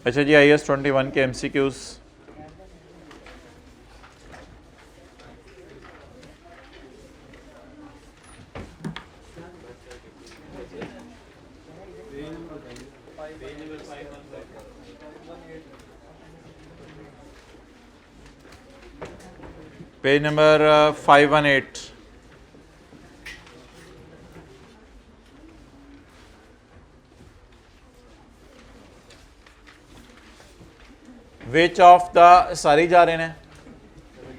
अच्छा जी, IAS 21 के MCQs। Page number 518। Which of the, सारी जा रहे हैं,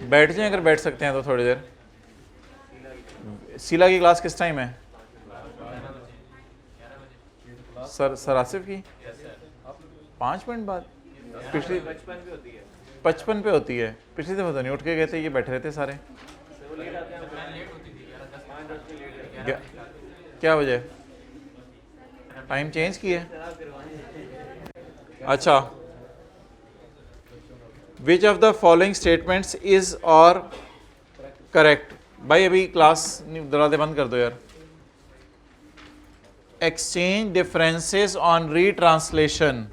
बैठ जाएं अगर बैठ सकते हैं तो थोड़ी देर। शीला की क्लास किस टाइम है? सर आसिफ की 5 मिनट बाद। पिछली 55 पे होती है, पिछली दफा तो नहीं उठ के गए थे, ये बैठे रहते सारे। क्या वजह? टाइम चेंज किया? अच्छा, which of the following statements is or correct? भाई अभी क्लास दरवाजे बंद कर दो यार। Exchange differences on retranslation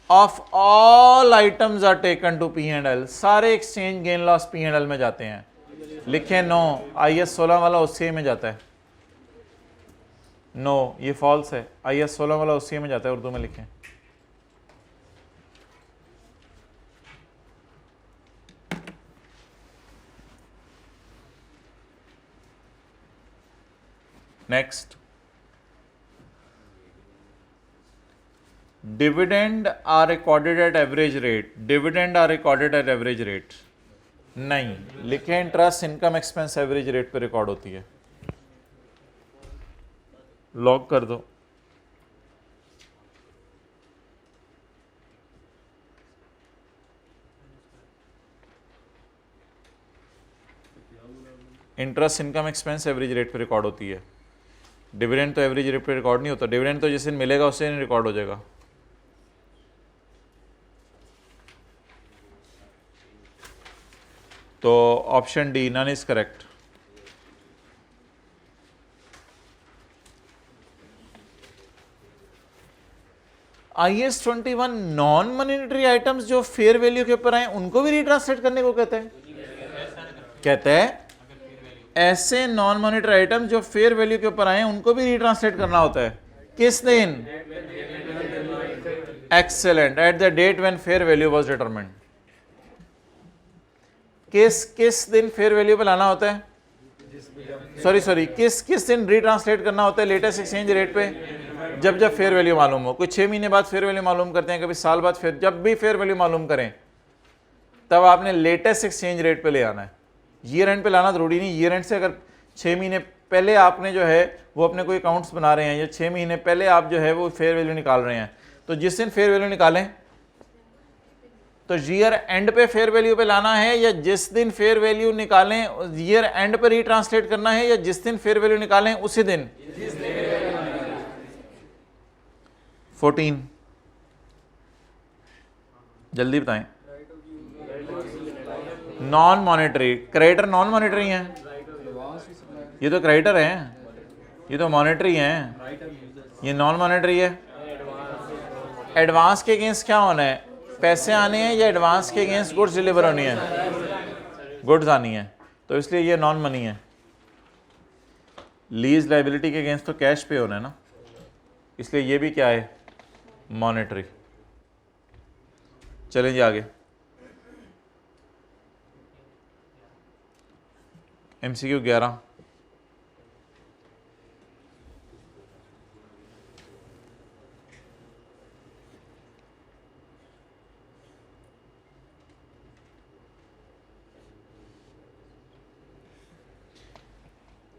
of all items are taken to P&L। सारे एक्सचेंज गेन लॉस P&L में जाते हैं। लिखें नो, IAS 16 वाला OCI में जाता है। नो, ये फॉल्स है, IAS 16 वाला OCI में जाता है, उर्दू में लिखें। Next, dividend are recorded at average rate. Dividend are recorded at average rate नहीं, लिखें interest income expense average rate पे रिकॉर्ड होती है। लॉक कर दो। Interest income expense average rate पे रिकॉर्ड होती है। डिविडेंड तो एवरेज रेट पे रिकॉर्ड नहीं होता। डिविडेंड तो जिस दिन मिलेगा उस दिन रिकॉर्ड हो जाएगा। तो option D, none is correct. IAS 21 non monetary items जो फेयर वैल्यू के ऊपर आए उनको भी रिट्रांसलेट करने को कहते हैं। कहते हैं ऐसे नॉन मॉनेटरी आइटम्स जो फेयर वैल्यू के ऊपर आए उनको भी रिट्रांसलेट करना होता है। किस दिन? Excellent, at the date when fair value was determined. किस दिन फेयर वैल्यू पे लाना होता है? सॉरी, किस दिन रिट्रांसलेट करना होता है लेटेस्ट एक्सचेंज रेट पे? जब फेयर वैल्यू मालूम हो। कोई 6 महीने बाद फेयर वैल्यू मालूम करते हैं, कभी साल बाद। फेयर, जब भी फेयर वैल्यू मालूम करें तब आपने लेटेस्ट एक्सचेंज रेट पे ले आना है। ईयर एंड पे लाना जरूरी नहीं। ईयर एंड से अगर 6 महीने पहले आपने जो है वो अपने कोई अकाउंट्स बना रहे हैं, या 6 महीने पहले आप जो है वो फेयर वैल्यू निकाल रहे हैं, तो जिस दिन फेयर वैल्यू निकालें तो ईयर एंड पे फेयर वैल्यू पे लाना है, या जिस दिन फेयर वैल्यू निकालें ईयर एंड पे रिट्रांसलेट करना है, या जिस दिन फेयर वैल्यू निकालें उसी दिन। 14 जल्दी बताएं। Non monetary creditor non monetary हैं, ये तो क्रेडिटर हैं, ये तो मॉनेटरी हैं, ये नॉन मॉनेटरी है। एडवांस के अगेंस्ट क्या होना है? पैसे आने हैं, या एडवांस के अगेंस्ट गुड्स डिलीवर होनी है? गुड्स आनी है, तो इसलिए ये नॉन मनी है। लीज लाइबिलिटी के अगेंस्ट तो कैश पे होना है ना, इसलिए ये भी क्या है? मॉनेटरी। चलें जी आगे। MCQ 11।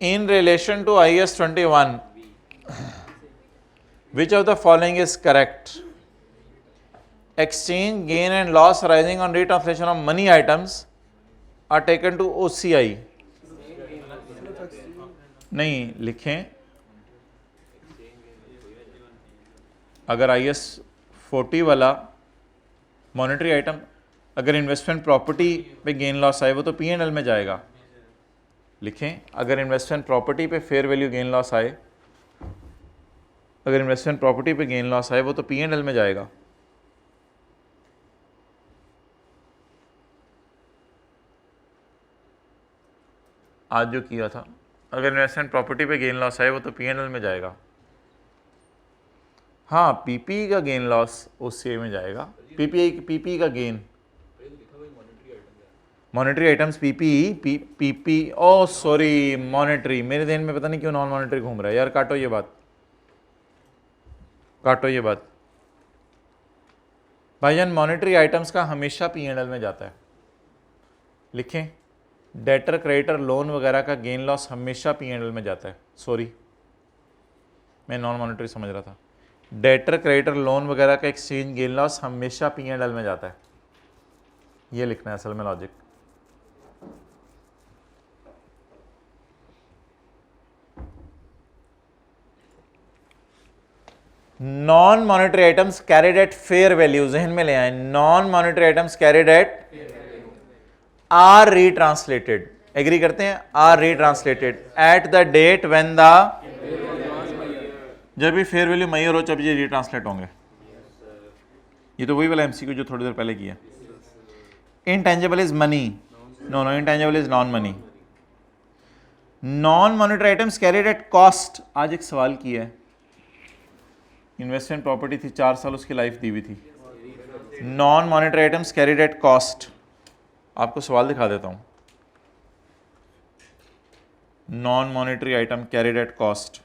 In relation to IAS 21, which of the following is correct? Exchange gain and loss arising on retranslation of money items are taken to OCI। नहीं, लिखें अगर IAS 40 वाला मॉनेटरी आइटम, अगर इन्वेस्टमेंट प्रॉपर्टी पे gain loss आए वो तो P&L में जाएगा। लिखें अगर इन्वेस्टमेंट प्रॉपर्टी पे फेयर वैल्यू गेन लॉस आए अगर इन्वेस्टमेंट प्रॉपर्टी पे गेन लॉस आए वो तो P&L में जाएगा। आज जो किया था, अगर इन्वेस्टमेंट प्रॉपर्टी पे गेन लॉस आए वो तो P&L में जाएगा। हाँ, पीपी का गेन लॉस OCI में जाएगा। पीपी का गेन, मॉनेटरी आइटम्स पीपी ओ सॉरी मॉनेटरी, मेरे ध्यान में पता नहीं क्यों नॉन मॉनेटरी घूम रहा है यार। काटो ये बात, काटो ये बात। भाईजान मॉनेटरी आइटम्स का हमेशा P&L में जाता है। लिखें, डेटर क्रेडिटर लोन वगैरह का गेन लॉस हमेशा P&L में जाता है। सॉरी, मैं नॉन मॉनेटरी समझ रहा था। डेटर क्रेडिटर लोन वगैरह का एक्सचेंज गेन लॉस हमेशा P&L में जाता है। ये लिखना है असल में logic. Non monetary items carried at fair value, जहन में ले आए। Non monetary items carried at are retranslated, agree करते हैं, are retranslated at the date when the, जब भी फेयर वैल्यू मैयर हो जब ये रीट्रांसलेट होंगे। ये तो वही वाला एमसीक्यू जो थोड़ी देर पहले किया। Intangible is money, no intangible is non money. Non monetary items carried at cost, आज एक सवाल किया है। इन्वेस्टमेंट प्रॉपर्टी थी, 4 साल उसकी लाइफ दी हुई थी। Non monetary items carried at cost, आपको सवाल दिखा देता हूं। Non monetary item carried at cost,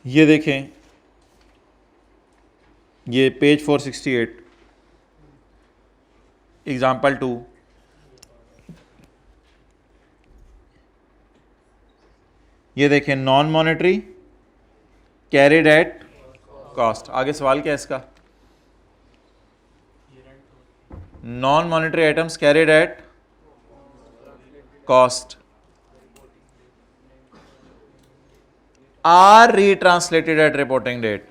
ये देखें, ये पेज 468 एग्जाम्पल 2। ये देखें, non monetary carried at cost. आगे सवाल क्या है इसका? Non monetary items carried at cost are retranslated at reporting date,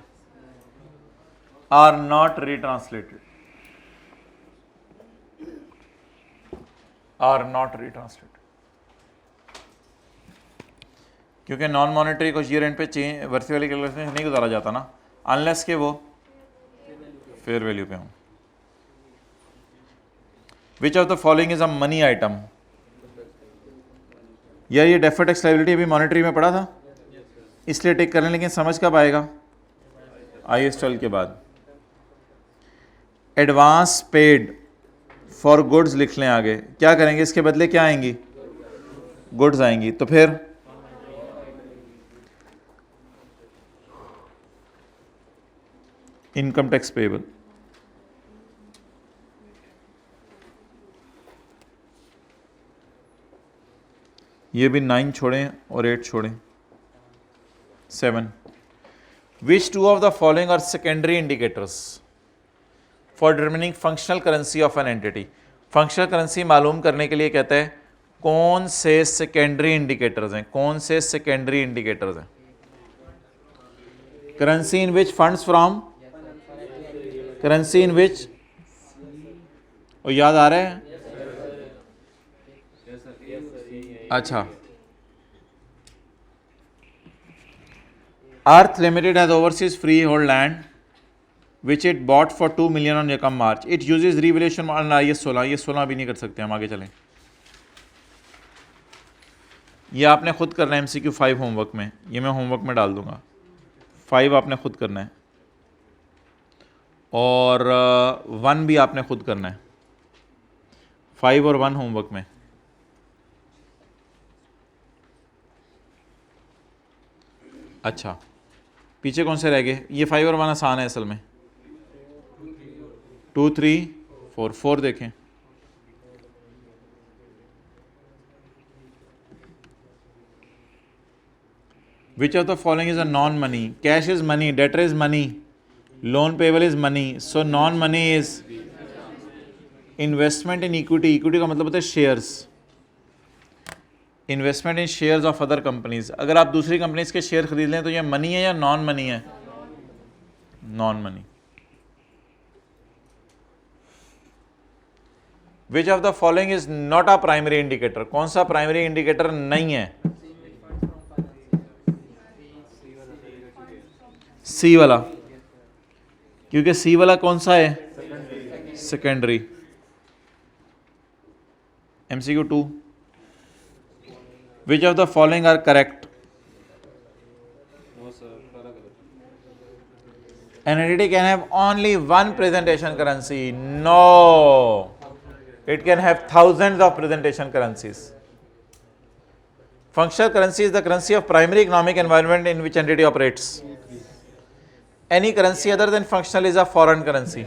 are not retranslated, are not retranslated, क्योंकि नॉन मॉनेटरी को ईयर एंड पे चेंज वर्सी वाली कैलकुलेशन नहीं गुजारा जाता ना, अनलेस के वो फेयर वैल्यू पे हों। विच of the following is a money item? यार ये डेफर्ड टैक्स लायबिलिटी अभी मॉनेटरी में पढ़ा था, इसलिए टेक कर लें, लेकिन समझ कब आएगा? IAS 12 के बाद। एडवांस पेड फॉर गुड्स लिख लें आगे, क्या करेंगे इसके बदले? क्या आएंगी? गुड्स आएंगी। तो फिर इनकम टैक्स पेएबल, ये भी 9 छोड़ें और 8 छोड़ें। 7. Which two of the following are secondary indicators for determining functional currency of an entity? Functional currency मालूम करने के लिए कहता है कौन से secondary indicators हैं, कौन से secondary indicators हैं? Currency in which funds from, currency in which, और याद आ रहा है? अच्छा, Earth Limited has overseas freehold land which it bought for 2 million on Yakam March. It uses revaluation on IAS 16. ये 16 भी नहीं कर सकते हम, आगे चलें। ये आपने खुद करना है MCQ 5 होमवर्क में, ये मैं होमवर्क में डाल दूंगा। 5 आपने खुद करना है और 1 भी आपने खुद करना है। 5 और 1 होमवर्क में। अच्छा, पीछे कौन से रह गए? ये 5 और 1 आसान है असल में। 2, 3, 4, 4 देखें। Which of the following is a non-money? Cash is money, debtor is money, loan payable is money. So non-money is investment in equity. Equity का मतलब होता है shares. Investment in shares of other companies, अगर आप दूसरी companies के share खरीद लें तो ये मनी है या नॉन मनी है? Non money. Which of the following is not a primary indicator, कौन सा प्राइमरी इंडिकेटर नहीं है? सी वाला, क्योंकि सी वाला कौन सा है? Secondary. MCQ 2, which of the following are correct? An entity can have only one presentation currency. No, it can have thousands of presentation currencies. Functional currency is the currency of primary economic environment in which entity operates. Any currency other than functional is a foreign currency.